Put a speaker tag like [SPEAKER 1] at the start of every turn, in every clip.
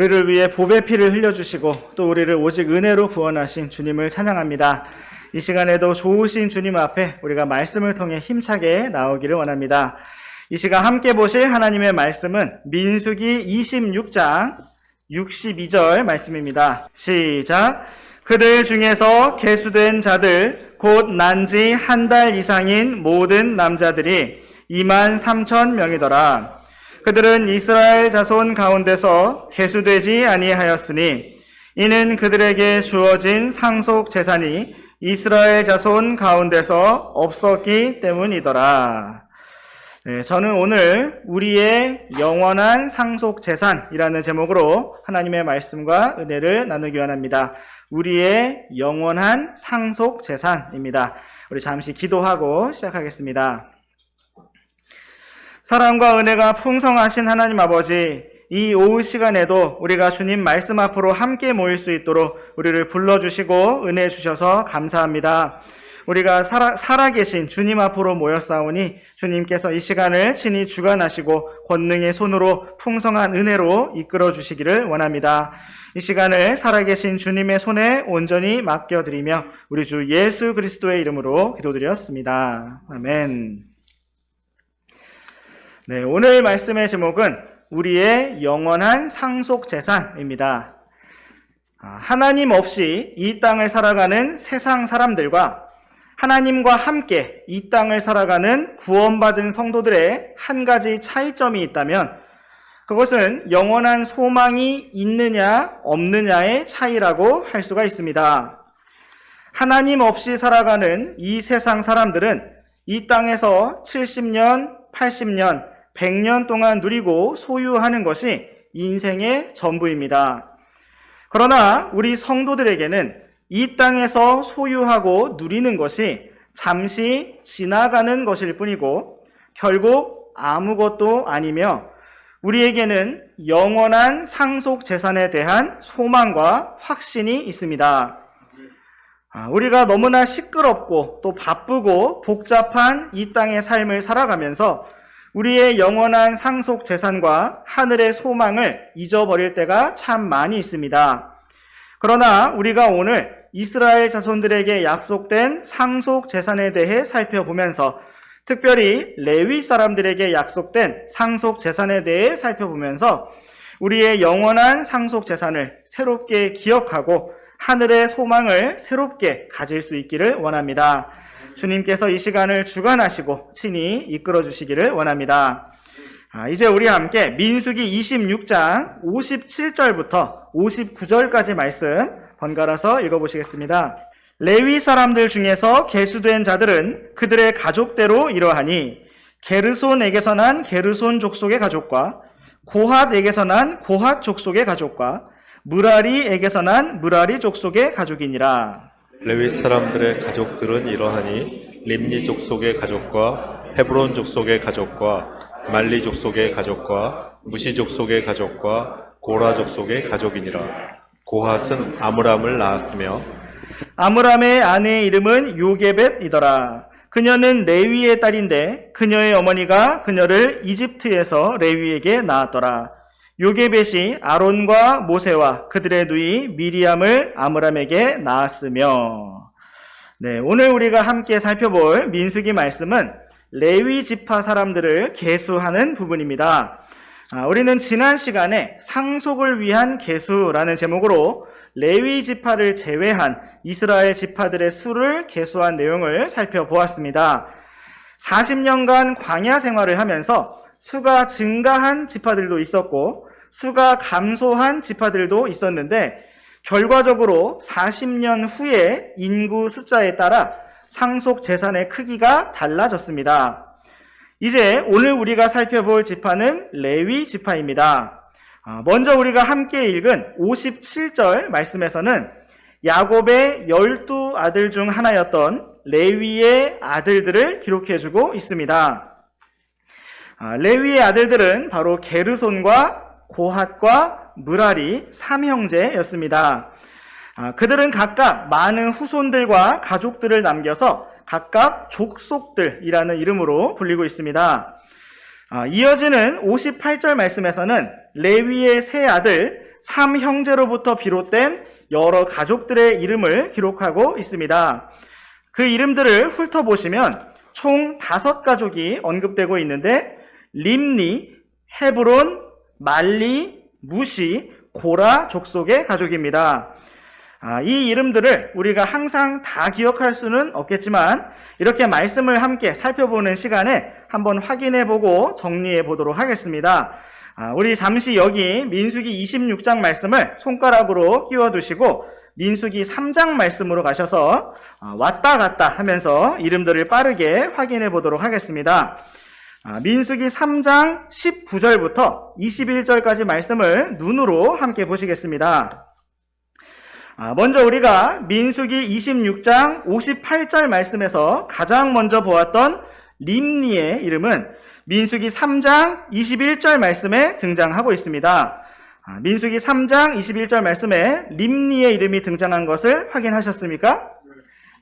[SPEAKER 1] 우리를 위해 보배 피를 흘려주시고 또 우리를 오직 은혜로 구원하신 주님을 찬양합니다. 이 시간에도 좋으신 주님 앞에 우리가 말씀을 통해 힘차게 나오기를 원합니다. 이 시간 함께 보실 하나님의 말씀은 민수기 26장 62절 말씀입니다. 시작. 그들 중에서 계수된 자들 곧 난지 한 달 이상인 모든 남자들이 23,000명이더라. 그들은 이스라엘 자손 가운데서 계수되지 아니하였으니 이는 그들에게 주어진 상속 재산이 이스라엘 자손 가운데서 없었기 때문이더라. 네, 저는 오늘 우리의 영원한 상속 재산이라는 제목으로 하나님의 말씀과 은혜를 나누기 원합니다. 우리의 영원한 상속 재산입니다. 우리 잠시 기도하고 시작하겠습니다. 사랑과 은혜가 풍성하신 하나님 아버지, 이 오후 시간에도 우리가 주님 말씀 앞으로 함께 모일 수 있도록 우리를 불러주시고 은혜 주셔서 감사합니다. 우리가 살아계신 주님 앞으로 모였사오니 주님께서 이 시간을 친히 주관하시고 권능의 손으로 풍성한 은혜로 이끌어 주시기를 원합니다. 이 시간을 살아계신 주님의 손에 온전히 맡겨드리며 우리 주 예수 그리스도의 이름으로 기도드렸습니다. 아멘. 네, 오늘 말씀의 제목은 우리의 영원한 상속 재산입니다. 하나님 없이 이 땅을 살아가는 세상 사람들과 하나님과 함께 이 땅을 살아가는 구원받은 성도들의 한 가지 차이점이 있다면 그것은 영원한 소망이 있느냐 없느냐의 차이라고 할 수가 있습니다. 하나님 없이 살아가는 이 세상 사람들은 이 땅에서 70년, 80년, 100년 동안 누리고 소유하는 것이 인생의 전부입니다. 그러나 우리 성도들에게는 이 땅에서 소유하고 누리는 것이 잠시 지나가는 것일 뿐이고 결국 아무것도 아니며 우리에게는 영원한 상속 재산에 대한 소망과 확신이 있습니다. 우리가 너무나 시끄럽고 또 바쁘고 복잡한 이 땅의 삶을 살아가면서 우리의 영원한 상속 재산과 하늘의 소망을 잊어버릴 때가 참 많이 있습니다. 그러나 우리가 오늘 이스라엘 자손들에게 약속된 상속 재산에 대해 살펴보면서 특별히 레위 사람들에게 약속된 상속 재산에 대해 살펴보면서 우리의 영원한 상속 재산을 새롭게 기억하고 하늘의 소망을 새롭게 가질 수 있기를 원합니다. 주님께서 이 시간을 주관하시고 친히 이끌어 주시기를 원합니다. 이제 우리 함께 민수기 26장 57절부터 59절까지 말씀 번갈아서 읽어보시겠습니다. 레위 사람들 중에서 계수된 자들은 그들의 가족대로 이러하니 게르손에게서 난 게르손 족속의 가족과 고핫에게서 난 고핫 족속의 가족과 무라리에게서 난 무라리 족속의 가족이니라.
[SPEAKER 2] 레위 사람들의 가족들은 이러하니 림니 족속의 가족과 헤브론 족속의 가족과 말리 족속의 가족과 무시 족속의 가족과 고라 족속의 가족이니라. 고핫은 아므람을 낳았으며
[SPEAKER 1] 아므람의 아내의 이름은 요게벳이더라. 그녀는 레위의 딸인데 그녀의 어머니가 그녀를 이집트에서 레위에게 낳았더라. 요게벳이 아론과 모세와 그들의 누이 미리암을 아므람에게 낳았으며. 네, 오늘 우리가 함께 살펴볼 민수기 말씀은 레위 지파 사람들을 계수하는 부분입니다. 우리는 지난 시간에 상속을 위한 계수라는 제목으로 레위 지파를 제외한 이스라엘 지파들의 수를 계수한 내용을 살펴보았습니다. 40년간 광야 생활을 하면서 수가 증가한 지파들도 있었고 수가 감소한 지파들도 있었는데 결과적으로 40년 후에 인구 숫자에 따라 상속 재산의 크기가 달라졌습니다. 이제 오늘 우리가 살펴볼 지파는 레위 지파입니다. 먼저 우리가 함께 읽은 57절 말씀에서는 야곱의 12아들 중 하나였던 레위의 아들들을 기록해주고 있습니다. 레위의 아들들은 바로 게르손과 고핫과 무라리 3형제였습니다. 그들은 각각 많은 후손들과 가족들을 남겨서 각각 족속들이라는 이름으로 불리고 있습니다. 이어지는 58절 말씀에서는 레위의 세 아들 삼형제로부터 비롯된 여러 가족들의 이름을 기록하고 있습니다. 그 이름들을 훑어보시면 총 5가족이 언급되고 있는데 림니, 헤브론, 말리, 무시, 고라 족속의 가족입니다. 이 이름들을 우리가 항상 다 기억할 수는 없겠지만 이렇게 말씀을 함께 살펴보는 시간에 한번 확인해보고 정리해보도록 하겠습니다. 우리 잠시 여기 민수기 26장 말씀을 손가락으로 끼워두시고 민수기 3장 말씀으로 가셔서 왔다 갔다 하면서 이름들을 빠르게 확인해보도록 하겠습니다. 민수기 3장 19절부터 21절까지 말씀을 눈으로 함께 보시겠습니다. 먼저 우리가 민수기 26장 58절 말씀에서 가장 먼저 보았던 림니의 이름은 민수기 3장 21절 말씀에 등장하고 있습니다. 민수기 3장 21절 말씀에 림니의 이름이 등장한 것을 확인하셨습니까?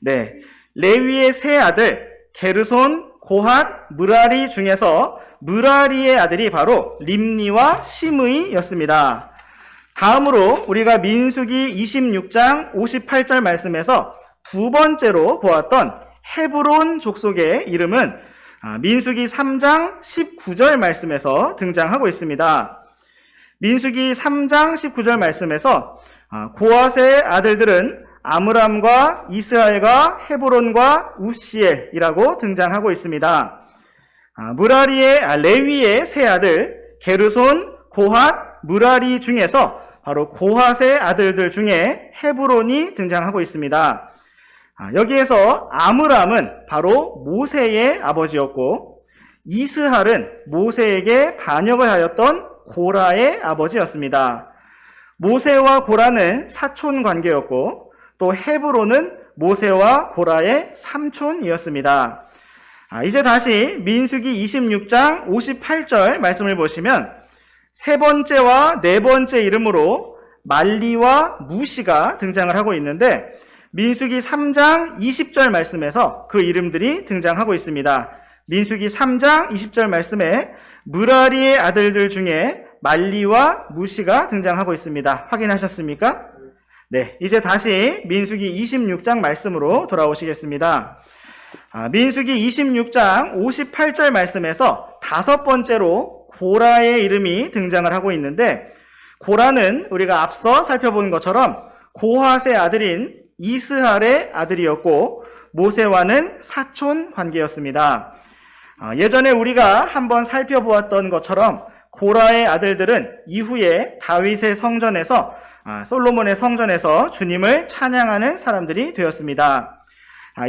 [SPEAKER 1] 네. 레위의 세 아들 게르손, 고핫, 므라리 중에서 므라리의 아들이 바로 림니와 시므이였습니다. 다음으로 우리가 민수기 26장 58절 말씀에서 두 번째로 보았던 헤브론 족속의 이름은 민수기 3장 19절 말씀에서 등장하고 있습니다. 민수기 3장 19절 말씀에서 고핫의 아들들은 아므람과 이스라엘과 헤브론과 우시엘이라고 등장하고 있습니다. 레위의 세 아들 게르손, 고핫, 므라리 중에서 바로 고핫의 아들들 중에 헤브론이 등장하고 있습니다. 여기에서 아므람은 바로 모세의 아버지였고 이스할은 모세에게 반역을 하였던 고라의 아버지였습니다. 모세와 고라는 사촌 관계였고 또 헤브론은 모세와 고라의 삼촌이었습니다. 이제 다시 민수기 26장 58절 말씀을 보시면 세 번째와 네 번째 이름으로 말리와 무시가 등장을 하고 있는데 민수기 3장 20절 말씀에서 그 이름들이 등장하고 있습니다. 민수기 3장 20절 말씀에 므라리의 아들들 중에 말리와 무시가 등장하고 있습니다. 확인하셨습니까? 네, 이제 다시 민수기 26장 말씀으로 돌아오시겠습니다. 민수기 26장 58절 말씀에서 다섯 번째로 고라의 이름이 등장을 하고 있는데 고라는 우리가 앞서 살펴본 것처럼 고핫의 아들인 이스할의 아들이었고 모세와는 사촌 관계였습니다. 예전에 우리가 한번 살펴보았던 것처럼 고라의 아들들은 이후에 다윗의 성전에서 솔로몬의 성전에서 주님을 찬양하는 사람들이 되었습니다.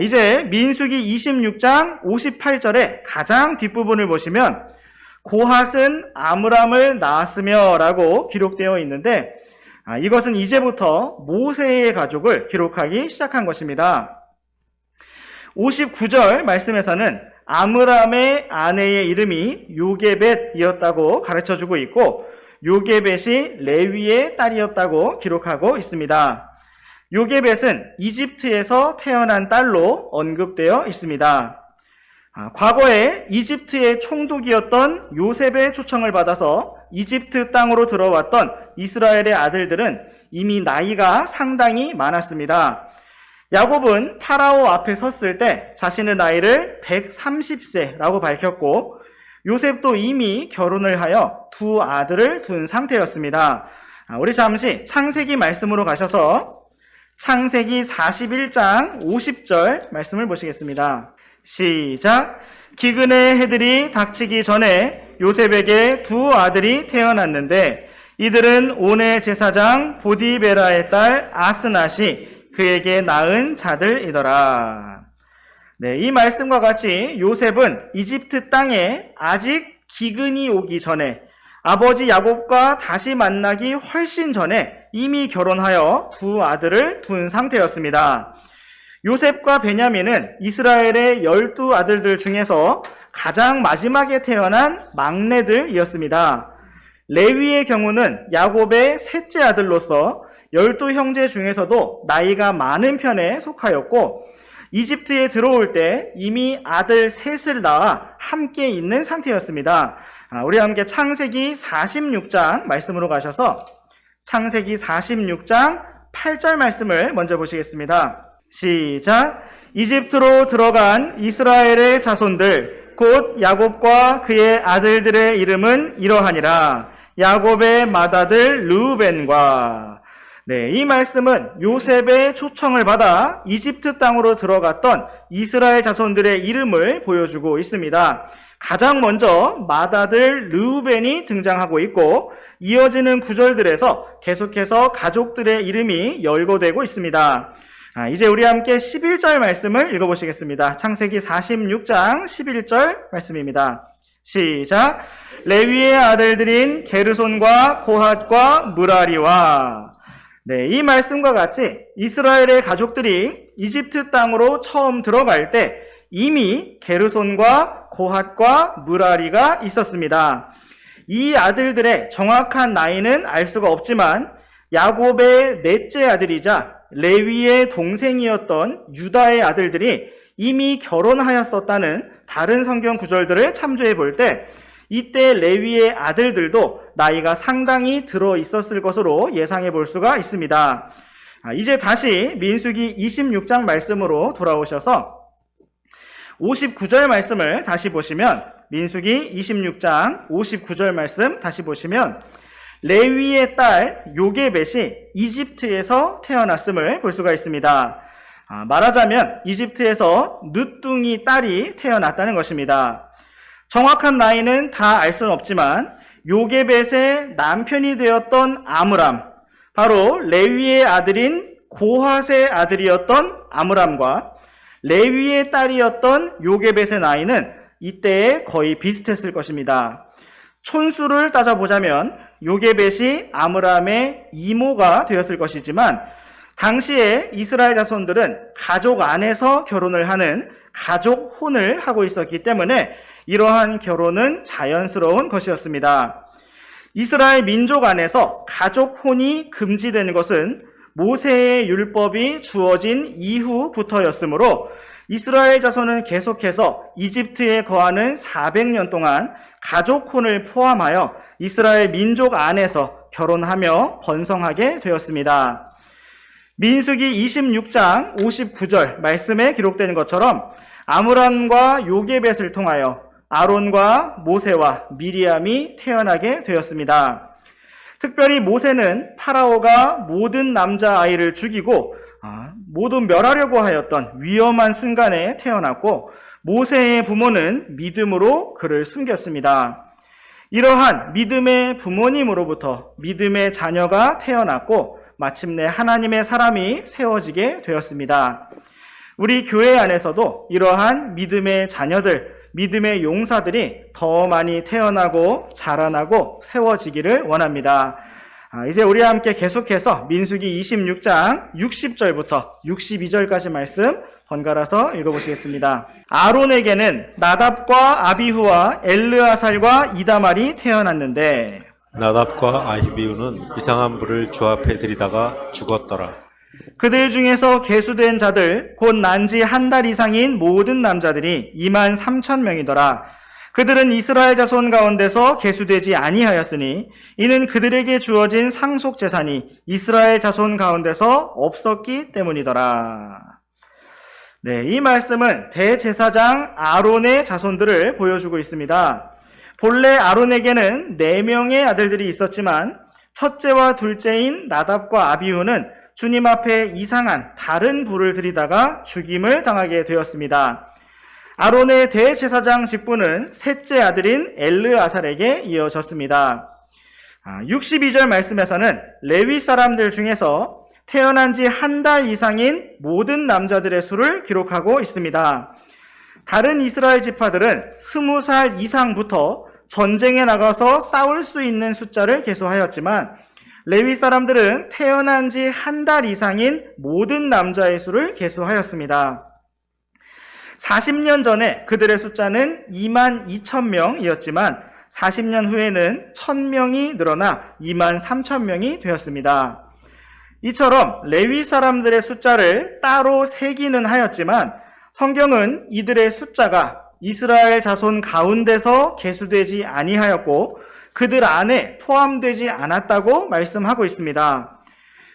[SPEAKER 1] 이제 민수기 26장 58절의 가장 뒷부분을 보시면 고핫은 아므람을 낳았으며 라고 기록되어 있는데 이것은 이제부터 모세의 가족을 기록하기 시작한 것입니다. 59절 말씀에서는 아므람의 아내의 이름이 요게벳이었다고 가르쳐주고 있고 요게벳이 레위의 딸이었다고 기록하고 있습니다. 요게벳은 이집트에서 태어난 딸로 언급되어 있습니다. 과거에 이집트의 총독이었던 요셉의 초청을 받아서 이집트 땅으로 들어왔던 이스라엘의 아들들은 이미 나이가 상당히 많았습니다. 야곱은 파라오 앞에 섰을 때 자신의 나이를 130세라고 밝혔고 요셉도 이미 결혼을 하여 두 아들을 둔 상태였습니다. 우리 잠시 창세기 말씀으로 가셔서 창세기 41장 50절 말씀을 보시겠습니다. 시작. 기근의 해들이 닥치기 전에 요셉에게 두 아들이 태어났는데 이들은 온의 제사장 보디베라의 딸 아스낫이 그에게 낳은 자들이더라. 네, 이 말씀과 같이 요셉은 이집트 땅에 아직 기근이 오기 전에 아버지 야곱과 다시 만나기 훨씬 전에 이미 결혼하여 두 아들을 둔 상태였습니다. 요셉과 베냐민은 이스라엘의 12아들들 중에서 가장 마지막에 태어난 막내들이었습니다. 레위의 경우는 야곱의 셋째 아들로서 12형제 중에서도 나이가 많은 편에 속하였고 이집트에 들어올 때 이미 아들 셋을 낳아 함께 있는 상태였습니다. 우리 함께 창세기 46장 말씀으로 가셔서 창세기 46장 8절 말씀을 먼저 보시겠습니다. 시작. 이집트로 들어간 이스라엘의 자손들 곧 야곱과 그의 아들들의 이름은 이러하니라. 야곱의 맏아들 르우벤과. 네, 이 말씀은 요셉의 초청을 받아 이집트 땅으로 들어갔던 이스라엘 자손들의 이름을 보여주고 있습니다. 가장 먼저 맏아들 르우벤이 등장하고 있고 이어지는 구절들에서 계속해서 가족들의 이름이 열거되고 있습니다. 이제 우리 함께 11절 말씀을 읽어보시겠습니다. 창세기 46장 11절 말씀입니다. 시작. 레위의 아들들인 게르손과 고핫과 무라리와. 네, 이 말씀과 같이 이스라엘의 가족들이 이집트 땅으로 처음 들어갈 때 이미 게르손과 고핫과 무라리가 있었습니다. 이 아들들의 정확한 나이는 알 수가 없지만 야곱의 넷째 아들이자 레위의 동생이었던 유다의 아들들이 이미 결혼하였었다는 다른 성경 구절들을 참조해 볼 때 이때 레위의 아들들도 나이가 상당히 들어 있었을 것으로 예상해 볼 수가 있습니다. 이제 다시 민수기 26장 말씀으로 돌아오셔서 59절 말씀을 다시 보시면 민수기 26장 59절 말씀 다시 보시면 레위의 딸 요게벳이 이집트에서 태어났음을 볼 수가 있습니다. 말하자면 이집트에서 늦둥이 딸이 태어났다는 것입니다. 정확한 나이는 다 알 수는 없지만 요게벳의 남편이 되었던 아므람, 바로 레위의 아들인 고핫의 아들이었던 아므람과 레위의 딸이었던 요게벳의 나이는 이때에 거의 비슷했을 것입니다. 촌수를 따져보자면 요게벳이 아므람의 이모가 되었을 것이지만 당시에 이스라엘 자손들은 가족 안에서 결혼을 하는 가족혼을 하고 있었기 때문에 이러한 결혼은 자연스러운 것이었습니다. 이스라엘 민족 안에서 가족혼이 금지되는 것은 모세의 율법이 주어진 이후부터였으므로 이스라엘 자손은 계속해서 이집트에 거하는 400년 동안 가족혼을 포함하여 이스라엘 민족 안에서 결혼하며 번성하게 되었습니다. 민수기 26장 59절 말씀에 기록되는 것처럼 아므람과 요게벳을 통하여 아론과 모세와 미리암이 태어나게 되었습니다. 특별히 모세는 파라오가 모든 남자아이를 죽이고 모두 멸하려고 하였던 위험한 순간에 태어났고 모세의 부모는 믿음으로 그를 숨겼습니다. 이러한 믿음의 부모님으로부터 믿음의 자녀가 태어났고 마침내 하나님의 사람이 세워지게 되었습니다. 우리 교회 안에서도 이러한 믿음의 자녀들, 믿음의 용사들이 더 많이 태어나고 자라나고 세워지기를 원합니다. 이제 우리와 함께 계속해서 민수기 26장 60절부터 62절까지 말씀 번갈아서 읽어보시겠습니다. 아론에게는 나답과 아비후와 엘르아살과 이다말이 태어났는데
[SPEAKER 2] 나답과 아히비우는 이상한 불을 주 앞에 들이다가 죽었더라.
[SPEAKER 1] 그들 중에서 계수된 자들 곧 난지 한 달 이상인 모든 남자들이 23,000명이더라. 그들은 이스라엘 자손 가운데서 계수되지 아니하였으니 이는 그들에게 주어진 상속 재산이 이스라엘 자손 가운데서 없었기 때문이더라. 네, 이 말씀은 대제사장 아론의 자손들을 보여주고 있습니다. 본래 아론에게는 4명의 아들들이 있었지만 첫째와 둘째인 나답과 아비후는 주님 앞에 이상한 다른 불을 들이다가 죽임을 당하게 되었습니다. 아론의 대제사장 직분은 셋째 아들인 엘르아살에게 이어졌습니다. 62절 말씀에서는 레위 사람들 중에서 태어난 지 한 달 이상인 모든 남자들의 수를 기록하고 있습니다. 다른 이스라엘 지파들은 20살 이상부터 전쟁에 나가서 싸울 수 있는 숫자를 계수하였지만 레위 사람들은 태어난 지 한 달 이상인 모든 남자의 수를 계수하였습니다. 40년 전에 그들의 숫자는 22,000명이었지만 40년 후에는 1,000명이 늘어나 23,000명이 되었습니다. 이처럼 레위 사람들의 숫자를 따로 세기는 하였지만 성경은 이들의 숫자가 이스라엘 자손 가운데서 계수되지 아니하였고 그들 안에 포함되지 않았다고 말씀하고 있습니다.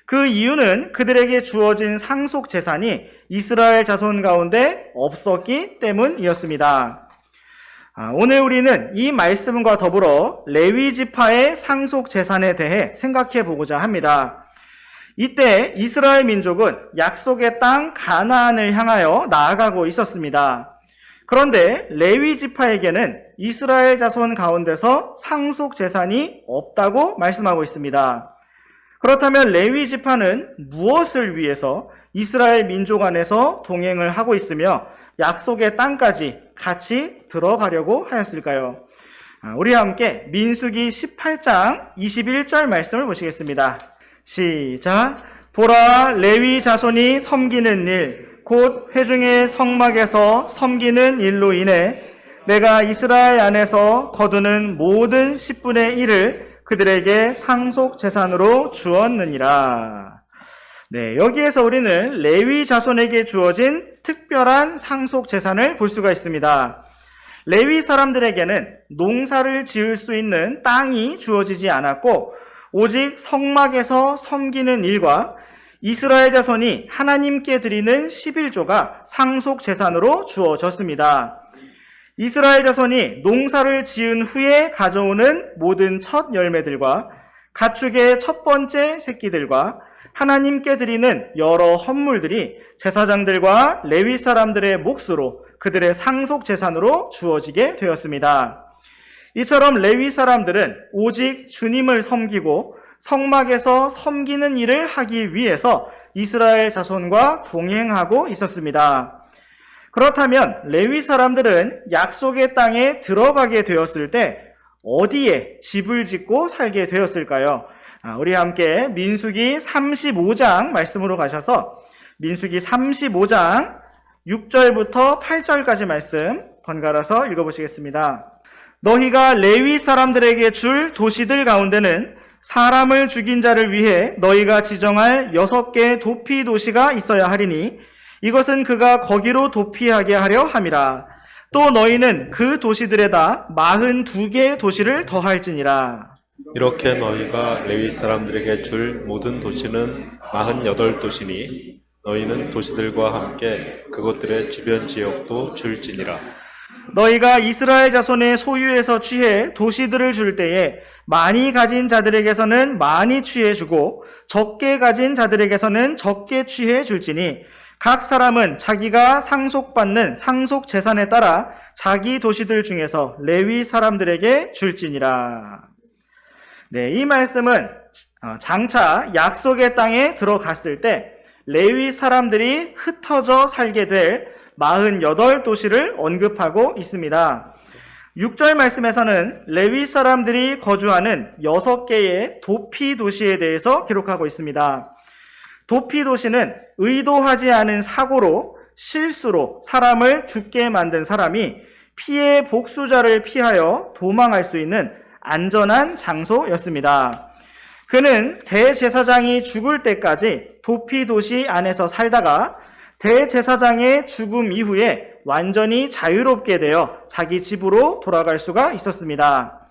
[SPEAKER 1] 그 이유는 그들에게 주어진 상속 재산이 이스라엘 자손 가운데 없었기 때문이었습니다. 오늘 우리는 이 말씀과 더불어 레위 지파의 상속 재산에 대해 생각해 보고자 합니다. 이때 이스라엘 민족은 약속의 땅 가나안을 향하여 나아가고 있었습니다. 그런데 레위 지파에게는 이스라엘 자손 가운데서 상속 재산이 없다고 말씀하고 있습니다. 그렇다면 레위 지파는 무엇을 위해서 이스라엘 민족 안에서 동행을 하고 있으며 약속의 땅까지 같이 들어가려고 하였을까요? 우리 함께 민수기 18장 21절 말씀을 보시겠습니다. 시작. 보라, 레위 자손이 섬기는 일, 곧 회중의 성막에서 섬기는 일로 인해 내가 이스라엘 안에서 거두는 모든 10분의 1을 그들에게 상속 재산으로 주었느니라. 네, 여기에서 우리는 레위 자손에게 주어진 특별한 상속 재산을 볼 수가 있습니다. 레위 사람들에게는 농사를 지을 수 있는 땅이 주어지지 않았고 오직 성막에서 섬기는 일과 이스라엘 자손이 하나님께 드리는 11조가 상속 재산으로 주어졌습니다. 이스라엘 자손이 농사를 지은 후에 가져오는 모든 첫 열매들과 가축의 첫 번째 새끼들과 하나님께 드리는 여러 헌물들이 제사장들과 레위 사람들의 몫으로 그들의 상속 재산으로 주어지게 되었습니다. 이처럼 레위 사람들은 오직 주님을 섬기고 성막에서 섬기는 일을 하기 위해서 이스라엘 자손과 동행하고 있었습니다. 그렇다면 레위 사람들은 약속의 땅에 들어가게 되었을 때 어디에 집을 짓고 살게 되었을까요? 우리 함께 민수기 35장 말씀으로 가셔서 민수기 35장 6절부터 8절까지 말씀 번갈아서 읽어보시겠습니다. 너희가 레위 사람들에게 줄 도시들 가운데는 사람을 죽인 자를 위해 너희가 지정할 6개 도피 도시가 있어야 하리니 이것은 그가 거기로 도피하게 하려 함이라. 또 너희는 그 도시들에다 42개 도시를 더할지니라.
[SPEAKER 2] 이렇게 너희가 레위 사람들에게 줄 모든 도시는 48도시니 너희는 도시들과 함께 그것들의 주변 지역도 줄지니라.
[SPEAKER 1] 너희가 이스라엘 자손의 소유에서 취해 도시들을 줄 때에 많이 가진 자들에게서는 많이 취해 주고 적게 가진 자들에게서는 적게 취해 줄지니 각 사람은 자기가 상속받는 상속 재산에 따라 자기 도시들 중에서 레위 사람들에게 줄지니라. 네, 이 말씀은 장차 약속의 땅에 들어갔을 때 레위 사람들이 흩어져 살게 될 48도시를 언급하고 있습니다. 6절 말씀에서는 레위 사람들이 거주하는 6개의 도피 도시에 대해서 기록하고 있습니다. 도피 도시는 의도하지 않은 사고로 실수로 사람을 죽게 만든 사람이 피해 복수자를 피하여 도망할 수 있는 안전한 장소였습니다. 그는 대제사장이 죽을 때까지 도피 도시 안에서 살다가 대제사장의 죽음 이후에 완전히 자유롭게 되어 자기 집으로 돌아갈 수가 있었습니다.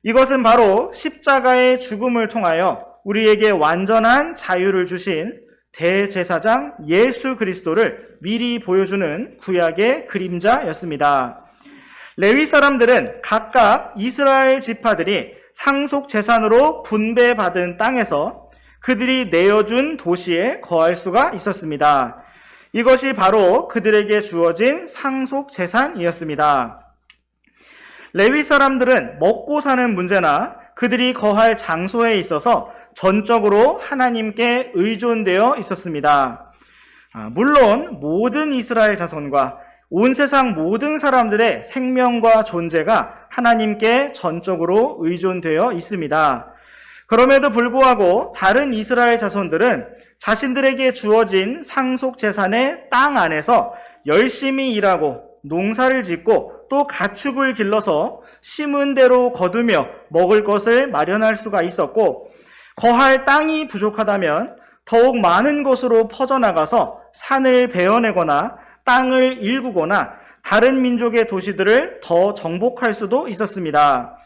[SPEAKER 1] 이것은 바로 십자가의 죽음을 통하여 우리에게 완전한 자유를 주신 대제사장 예수 그리스도를 미리 보여주는 구약의 그림자였습니다. 레위 사람들은 각각 이스라엘 지파들이 상속 재산으로 분배받은 땅에서 그들이 내어준 도시에 거할 수가 있었습니다. 이것이 바로 그들에게 주어진 상속 재산이었습니다. 레위 사람들은 먹고 사는 문제나 그들이 거할 장소에 있어서 전적으로 하나님께 의존되어 있었습니다. 물론 모든 이스라엘 자손과 온 세상 모든 사람들의 생명과 존재가 하나님께 전적으로 의존되어 있습니다. 그럼에도 불구하고 다른 이스라엘 자손들은 자신들에게 주어진 상속 재산의 땅 안에서 열심히 일하고 농사를 짓고 또 가축을 길러서 심은 대로 거두며 먹을 것을 마련할 수가 있었고, 거할 땅이 부족하다면 더욱 많은 곳으로 퍼져나가서 산을 베어내거나 땅을 일구거나 다른 민족의 도시들을 더 정복할 수도 있었습니다.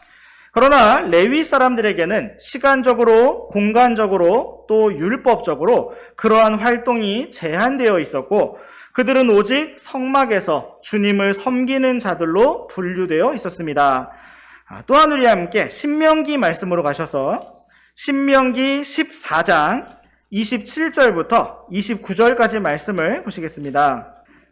[SPEAKER 1] 그러나 레위 사람들에게는 시간적으로, 공간적으로, 또 율법적으로 그러한 활동이 제한되어 있었고 그들은 오직 성막에서 주님을 섬기는 자들로 분류되어 있었습니다. 또한 우리 함께 신명기 말씀으로 가셔서 신명기 14장 27절부터 29절까지 말씀을 보시겠습니다.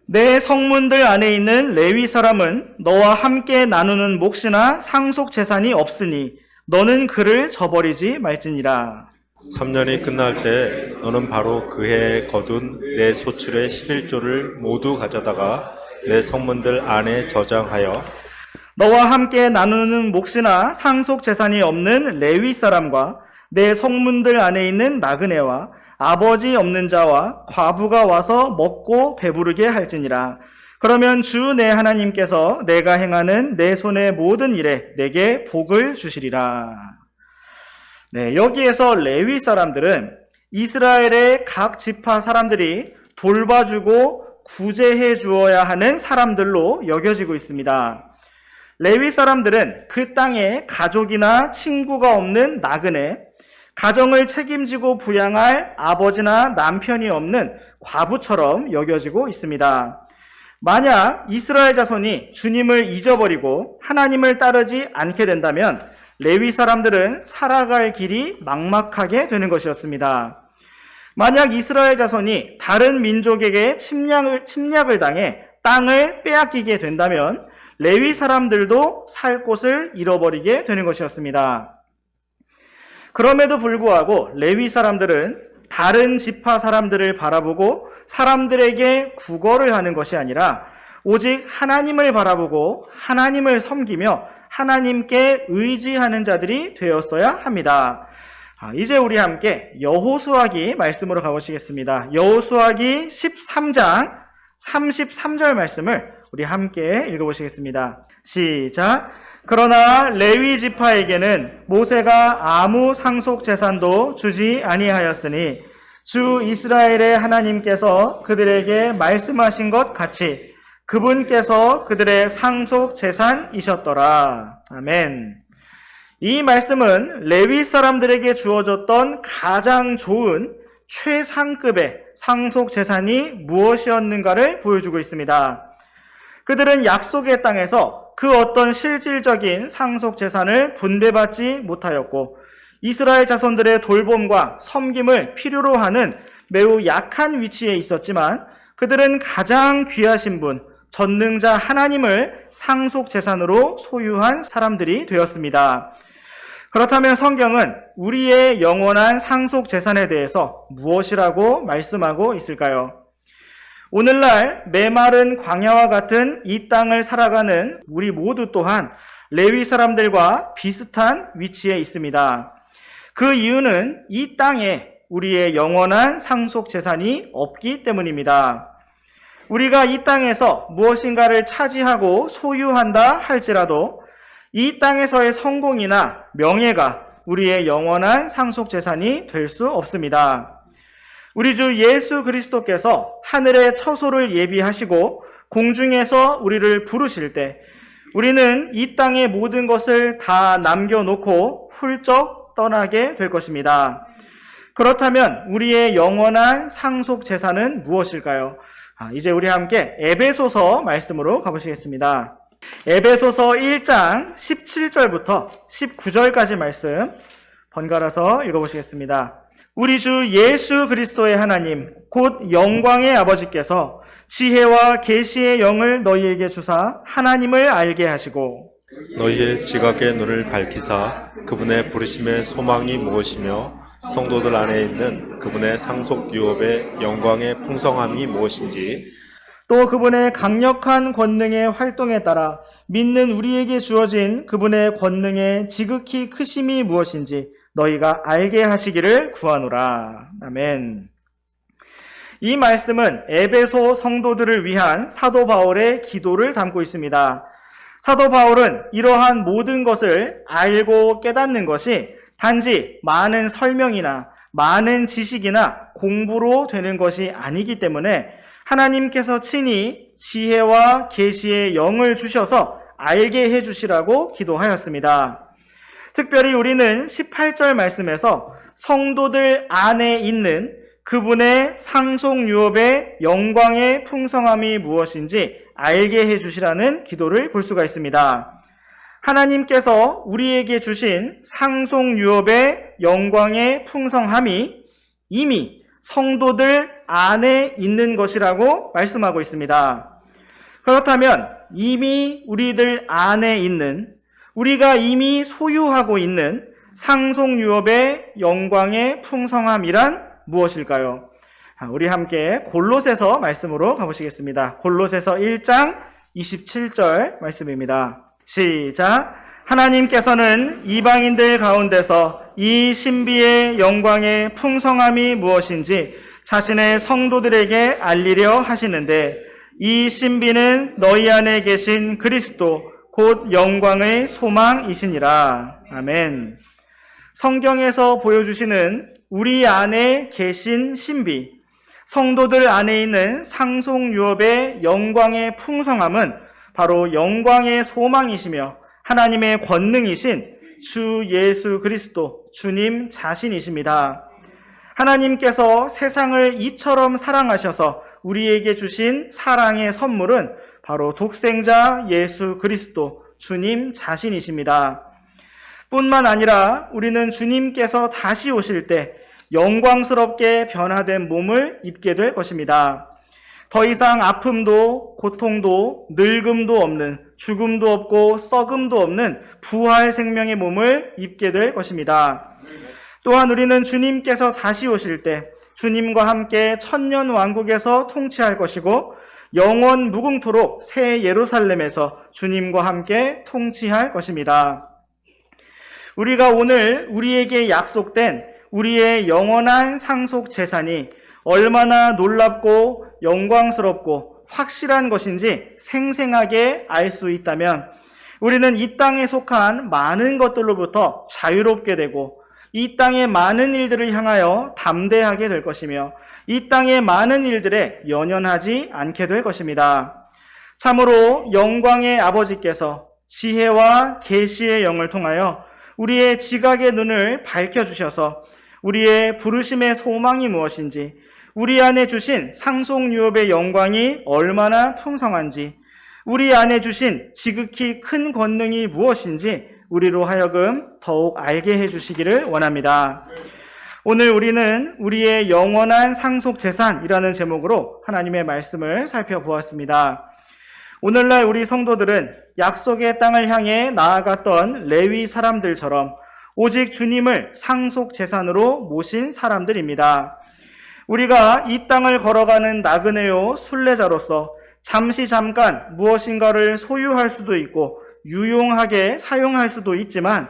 [SPEAKER 1] 내 성문들 안에 있는 레위 사람은 너와 함께 나누는 몫이나 상속 재산이 없으니 너는 그를 저버리지 말지니라.
[SPEAKER 2] 3년이 끝날 때 너는 바로 그 해에 거둔 내 소출의 11조를 모두 가져다가 내 성문들 안에 저장하여
[SPEAKER 1] 너와 함께 나누는 몫이나 상속 재산이 없는 레위 사람과 내 성문들 안에 있는 나그네와 아버지 없는 자와 과부가 와서 먹고 배부르게 할지니라. 그러면 주 내 하나님께서 내가 행하는 내 손의 모든 일에 내게 복을 주시리라. 네, 여기에서 레위 사람들은 이스라엘의 각 지파 사람들이 돌봐주고 구제해 주어야 하는 사람들로 여겨지고 있습니다. 레위 사람들은 그 땅에 가족이나 친구가 없는 나그네, 가정을 책임지고 부양할 아버지나 남편이 없는 과부처럼 여겨지고 있습니다. 만약 이스라엘 자손이 주님을 잊어버리고 하나님을 따르지 않게 된다면 레위 사람들은 살아갈 길이 막막하게 되는 것이었습니다. 만약 이스라엘 자손이 다른 민족에게 침략을 당해 땅을 빼앗기게 된다면 레위 사람들도 살 곳을 잃어버리게 되는 것이었습니다. 그럼에도 불구하고 레위 사람들은 다른 지파 사람들을 바라보고 사람들에게 구걸을 하는 것이 아니라 오직 하나님을 바라보고 하나님을 섬기며 하나님께 의지하는 자들이 되었어야 합니다. 이제 우리 함께 여호수아기 말씀으로 가보시겠습니다. 여호수아기 13장 33절 말씀을 우리 함께 읽어보시겠습니다. 시작. 그러나 레위 지파에게는 모세가 아무 상속 재산도 주지 아니하였으니 주 이스라엘의 하나님께서 그들에게 말씀하신 것 같이 그분께서 그들의 상속 재산이셨더라. 아멘. 이 말씀은 레위 사람들에게 주어졌던 가장 좋은 최상급의 상속 재산이 무엇이었는가를 보여주고 있습니다. 그들은 약속의 땅에서 그 어떤 실질적인 상속 재산을 분배받지 못하였고 이스라엘 자손들의 돌봄과 섬김을 필요로 하는 매우 약한 위치에 있었지만 그들은 가장 귀하신 분, 전능자 하나님을 상속 재산으로 소유한 사람들이 되었습니다. 그렇다면 성경은 우리의 영원한 상속 재산에 대해서 무엇이라고 말씀하고 있을까요? 오늘날 메마른 광야와 같은 이 땅을 살아가는 우리 모두 또한 레위 사람들과 비슷한 위치에 있습니다. 그 이유는 이 땅에 우리의 영원한 상속 재산이 없기 때문입니다. 우리가 이 땅에서 무엇인가를 차지하고 소유한다 할지라도 이 땅에서의 성공이나 명예가 우리의 영원한 상속 재산이 될 수 없습니다. 우리 주 예수 그리스도께서 하늘의 처소를 예비하시고 공중에서 우리를 부르실 때 우리는 이 땅의 모든 것을 다 남겨놓고 훌쩍 떠나게 될 것입니다. 그렇다면 우리의 영원한 상속 재산은 무엇일까요? 이제 우리 함께 에베소서 말씀으로 가보시겠습니다. 에베소서 1장 17절부터 19절까지 말씀 번갈아서 읽어보시겠습니다. 우리 주 예수 그리스도의 하나님 곧 영광의 아버지께서 지혜와 계시의 영을 너희에게 주사 하나님을 알게 하시고
[SPEAKER 2] 너희의 지각의 눈을 밝히사 그분의 부르심의 소망이 무엇이며 성도들 안에 있는 그분의 상속 유업의 영광의 풍성함이 무엇인지
[SPEAKER 1] 또 그분의 강력한 권능의 활동에 따라 믿는 우리에게 주어진 그분의 권능의 지극히 크심이 무엇인지 너희가 알게 하시기를 구하노라. 아멘. 이 말씀은 에베소 성도들을 위한 사도 바울의 기도를 담고 있습니다. 사도 바울은 이러한 모든 것을 알고 깨닫는 것이 단지 많은 설명이나 많은 지식이나 공부로 되는 것이 아니기 때문에 하나님께서 친히 지혜와 계시의 영을 주셔서 알게 해주시라고 기도하였습니다. 특별히 우리는 18절 말씀에서 성도들 안에 있는 그분의 상속유업의 영광의 풍성함이 무엇인지 알게 해주시라는 기도를 볼 수가 있습니다. 하나님께서 우리에게 주신 상속유업의 영광의 풍성함이 이미 성도들 안에 있는 것이라고 말씀하고 있습니다. 그렇다면 이미 우리들 안에 있는, 우리가 이미 소유하고 있는 상속유업의 영광의 풍성함이란 무엇일까요? 우리 함께 골로새서 말씀으로 가보시겠습니다. 골로새서 1장 27절 말씀입니다. 시작. 하나님께서는 이방인들 가운데서 이 신비의 영광의 풍성함이 무엇인지 자신의 성도들에게 알리려 하시는데 이 신비는 너희 안에 계신 그리스도 곧 영광의 소망이시니라. 아멘. 성경에서 보여주시는 우리 안에 계신 신비, 성도들 안에 있는 상속유업의 영광의 풍성함은 바로 영광의 소망이시며 하나님의 권능이신 주 예수 그리스도 주님 자신이십니다. 하나님께서 세상을 이처럼 사랑하셔서 우리에게 주신 사랑의 선물은 바로 독생자 예수 그리스도 주님 자신이십니다. 뿐만 아니라 우리는 주님께서 다시 오실 때 영광스럽게 변화된 몸을 입게 될 것입니다. 더 이상 아픔도 고통도 늙음도 없는, 죽음도 없고 썩음도 없는 부활 생명의 몸을 입게 될 것입니다. 또한 우리는 주님께서 다시 오실 때 주님과 함께 천년 왕국에서 통치할 것이고 영원 무궁토록 새 예루살렘에서 주님과 함께 통치할 것입니다. 우리가 오늘 우리에게 약속된 우리의 영원한 상속 재산이 얼마나 놀랍고 영광스럽고 확실한 것인지 생생하게 알 수 있다면 우리는 이 땅에 속한 많은 것들로부터 자유롭게 되고 이 땅의 많은 일들을 향하여 담대하게 될 것이며 이 땅의 많은 일들에 연연하지 않게 될 것입니다. 참으로 영광의 아버지께서 지혜와 계시의 영을 통하여 우리의 지각의 눈을 밝혀주셔서 우리의 부르심의 소망이 무엇인지, 우리 안에 주신 상속유업의 영광이 얼마나 풍성한지, 우리 안에 주신 지극히 큰 권능이 무엇인지 우리로 하여금 더욱 알게 해주시기를 원합니다. 오늘 우리는 우리의 영원한 상속재산이라는 제목으로 하나님의 말씀을 살펴보았습니다. 오늘날 우리 성도들은 약속의 땅을 향해 나아갔던 레위 사람들처럼 오직 주님을 상속재산으로 모신 사람들입니다. 우리가 이 땅을 걸어가는 나그네요 순례자로서 잠깐 무엇인가를 소유할 수도 있고 유용하게 사용할 수도 있지만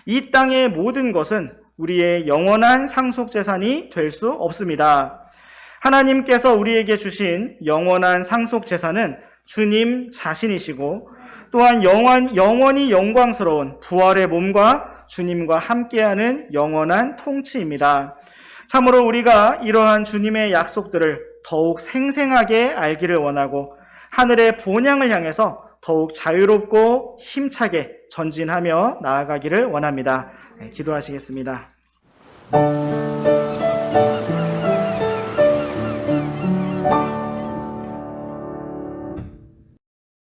[SPEAKER 1] 이 땅의 모든 것은 우리의 영원한 상속재산이 될 수 없습니다. 하나님께서 우리에게 주신 영원한 상속재산은 주님 자신이시고 또한 영원히 영광스러운 부활의 몸과 주님과 함께하는 영원한 통치입니다. 참으로 우리가 이러한 주님의 약속들을 더욱 생생하게 알기를 원하고 하늘의 본향을 향해서 더욱 자유롭고 힘차게 전진하며 나아가기를 원합니다. 기도하시겠습니다.